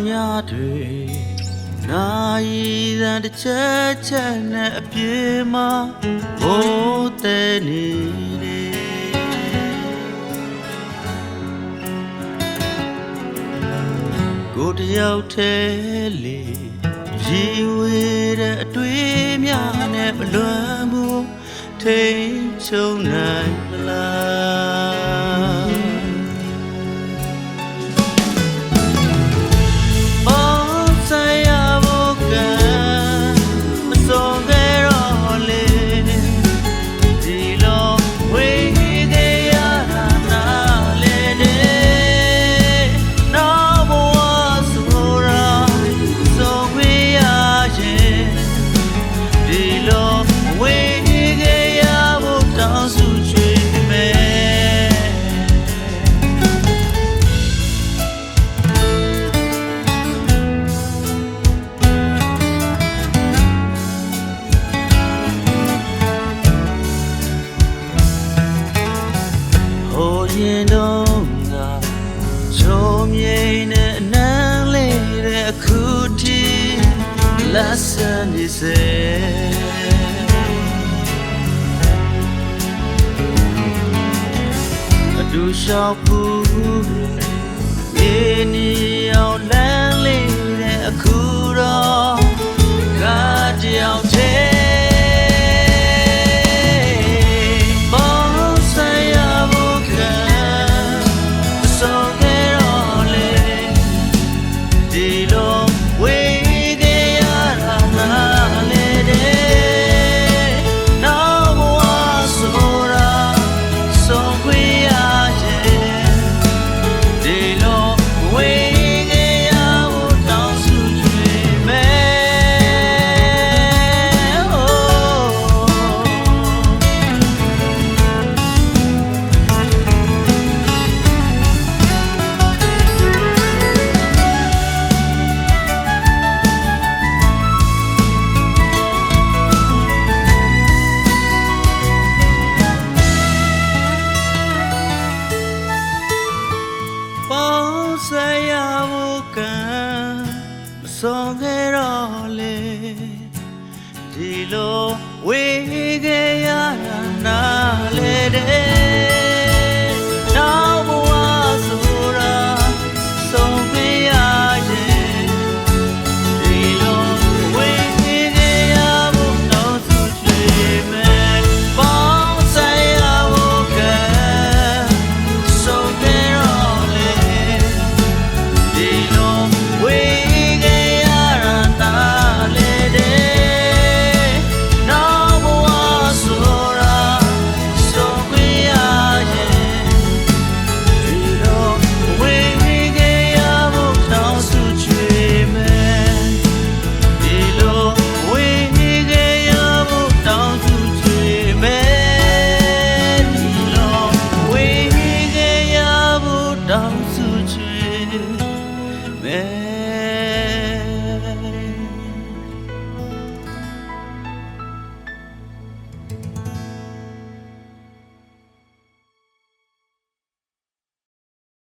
ညာတွေနိုင်တဲ့တစ်ချက်ချက်နဲ့အပြေးမှာဘိုးတဲ့နေကိုတယောက်တည်းလေရီဝေတဲ့အတွေ့များနဲ့မလွမ်းဘူးထိန်ချုံနိုင်မလားရင်တော့ငါချုံမြိန်နဲ့အနမ်းလေးတဲ့အခုထိလက်ဆန်နေစေအတူလျှောက်ဖို့မြေနီအောင်လမ်းလေးတဲ့အခုတော့ငါတယောက်တည်းဆောင်ခဲ့တော့လေဒီလိုဝေးခဲ့ရတာနားလေတဲ့နောက်ဘဝဆိုတာဆုံးပြရရင်ဒီလိုဝေးခဲ့ရဖို့တော့သူချွေမဲ့ပေါင်းဆိုင်ရဖို့ကဆုံးခဲ့တော့လေဒီလိုဝေးdown to dream